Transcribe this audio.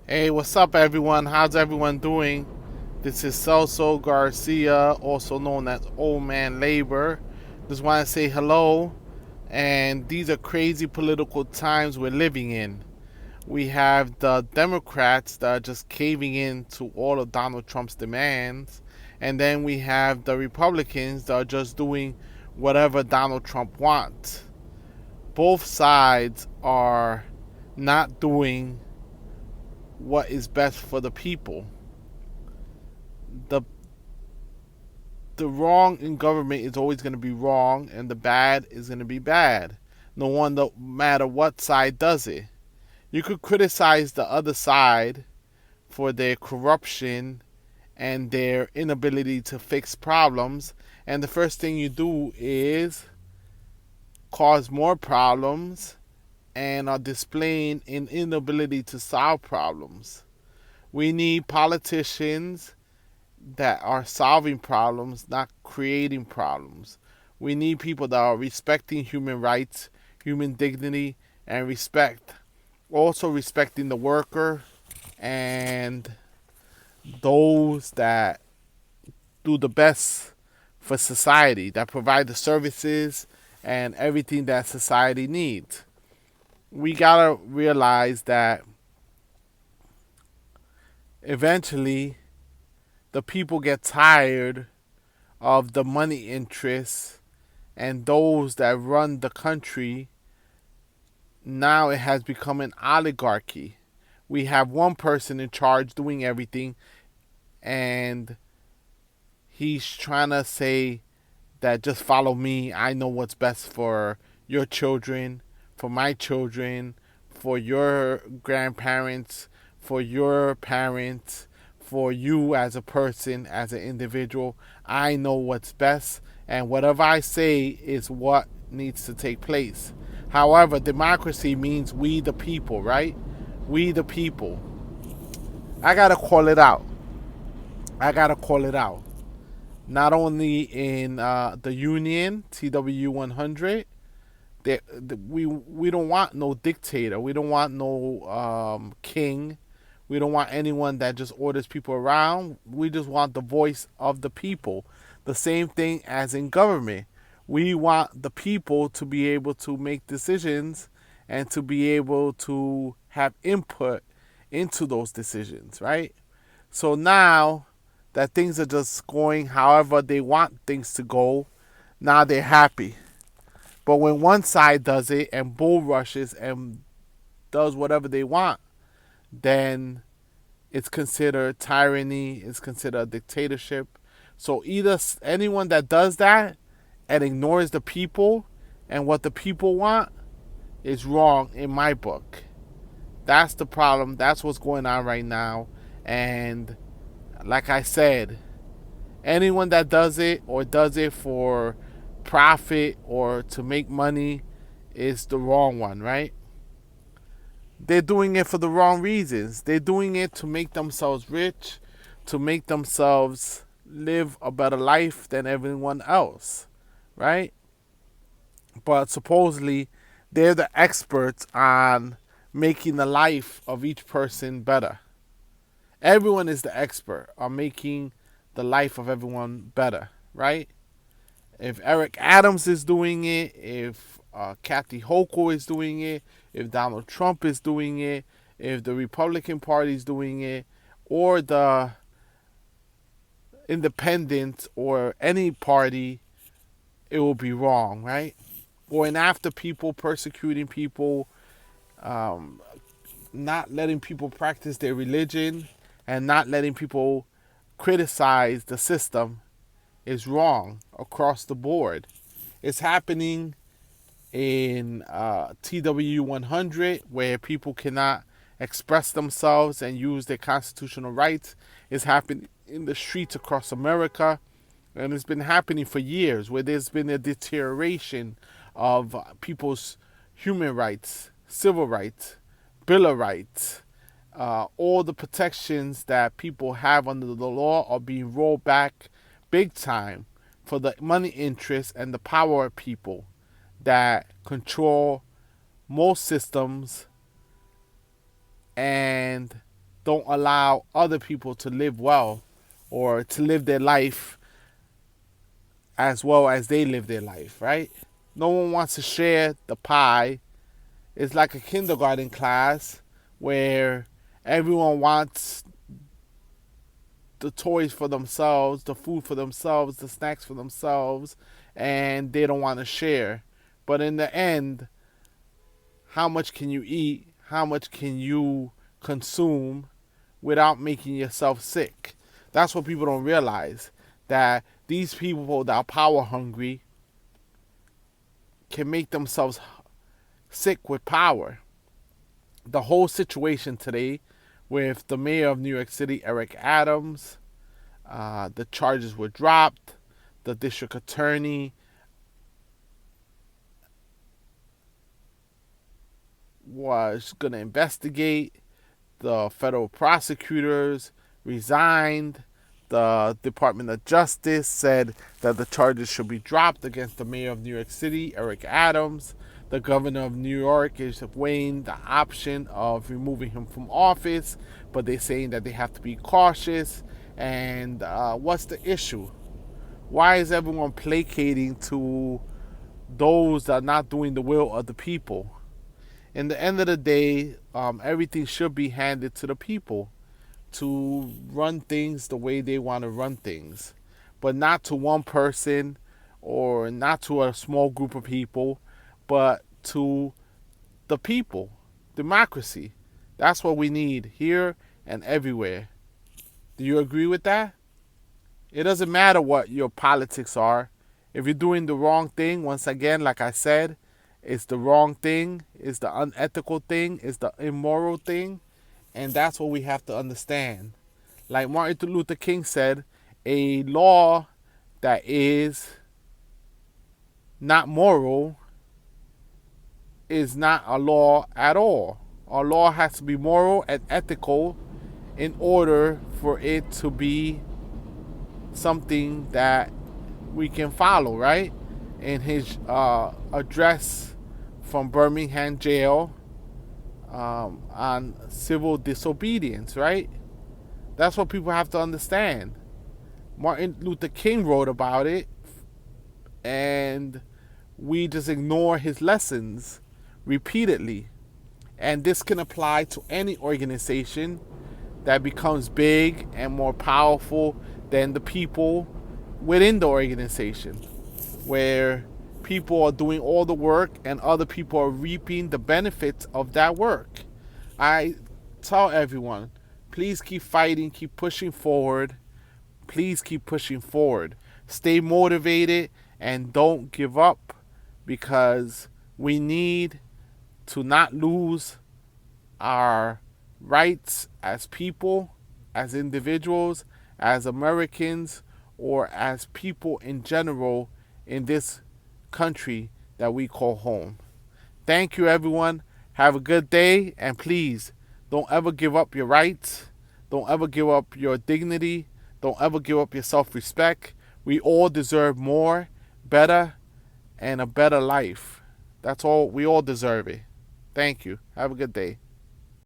Hey, what's up, everyone? How's everyone doing? This is Celso Garcia, also known as Old Man Labor. Just want to say hello. And these are crazy political times we're living in. We have the Democrats that are just caving in to all of Donald Trump's demands. And then we have the Republicans that are just doing whatever Donald Trump wants. Both sides are not doing what is best for the people. the the wrong in government is always going to be wrong, and the bad is going to be bad. No matter what side does it. You could criticize the other side for their corruption and their inability to fix problems, and the first thing you do is cause more problems and are displaying an inability to solve problems. We need politicians that are solving problems, not creating problems. We need people that are respecting human rights, human dignity, and respect. Also, respecting the worker and those that do the best for society, that provide the services and everything that society needs. We gotta realize that eventually the people get tired of the money interests and those that run the country. Now it has become an oligarchy. We have one person in charge doing everything, and he's trying to say that just follow me. I know what's best for your children, for my children, for your grandparents, for your parents, for you as a person, as an individual. I know what's best, and whatever I say is what needs to take place. However, democracy means we the people, right? We the people. I gotta call it out. I gotta call it out. Not only in the Union, TW 100, we don't want no dictator. We don't want no king. We don't want anyone that just orders people around. We just want the voice of the people. The same thing as in government. We want the people to be able to make decisions and to be able to have input into those decisions, right? So now that things are just going however they want things to go, now they're happy. But when one side does it and bull rushes and does whatever they want, then it's considered tyranny, it's considered a dictatorship. So either anyone that does that and ignores the people and what the people want is wrong in my book. That's the problem. That's what's going on right now. And like I said, anyone that does it or does it for profit or to make money is the wrong one, right? They're doing it for the wrong reasons. They're doing it to make themselves rich, to make themselves live a better life than everyone else, right? But supposedly they're the experts on making the life of each person better. Everyone is the expert on making the life of everyone better, right? If Eric Adams is doing it, if Kathy Hochul is doing it, if Donald Trump is doing it, if the Republican Party is doing it, or the independent or any party, it will be wrong, right? Going after people, persecuting people, um, not letting people practice their religion, and not letting people criticize the system is wrong across the board. It's happening in TW 100 where people cannot express themselves and use their constitutional rights. It's happening in the streets across America, and it's been happening for years where there's been a deterioration of people's human rights, civil rights, Bill of Rights. All the protections that people have under the law are being rolled back big time for the money interests and the power of people that control most systems and don't allow other people to live well or to live their life as well as they live their life, right? No one wants to share the pie. It's like a kindergarten class where everyone wants the toys for themselves, the food for themselves, the snacks for themselves, and they don't want to share. But in the end, how much can you eat? How much can you consume without making yourself sick? That's what people don't realize. That these people that are power hungry can make themselves sick with power. The whole situation today with the mayor of New York City, Eric Adams, the charges were dropped. The district attorney was going to investigate. The federal prosecutors resigned. The Department of Justice said that the charges should be dropped against the mayor of New York City, Eric Adams. The governor of New York is weighing the option of removing him from office, but they're saying that they have to be cautious. And what's the issue? Why is everyone placating to those that are not doing the will of the people? In the end of the day, everything should be handed to the people to run things the way they want to run things, but not to one person or not to a small group of people, but to the people. Democracy. That's what we need here and everywhere. Do you agree with that? It doesn't matter what your politics are. If you're doing the wrong thing, once again, like I said, it's the wrong thing, it's the unethical thing, it's the immoral thing, and that's what we have to understand. Like Martin Luther King said, a law that is not moral is not a law at all. A law has to be moral and ethical in order for it to be something that we can follow, right? In his address from Birmingham jail on civil disobedience, right? That's what people have to understand. Martin Luther King wrote about it, and we just ignore his lessons repeatedly. And this can apply to any organization that becomes big and more powerful than the people within the organization, where people are doing all the work and other people are reaping the benefits of that work. I tell everyone, please keep fighting, keep pushing forward. Please keep pushing forward. Stay motivated and don't give up, because we need to not lose our rights as people, as individuals, as Americans, or as people in general in this country that we call home. Thank you, everyone. Have a good day, and please don't ever give up your rights. Don't ever give up your dignity. Don't ever give up your self-respect. We all deserve more, better, and a better life. That's all. We all deserve it. Thank you. Have a good day.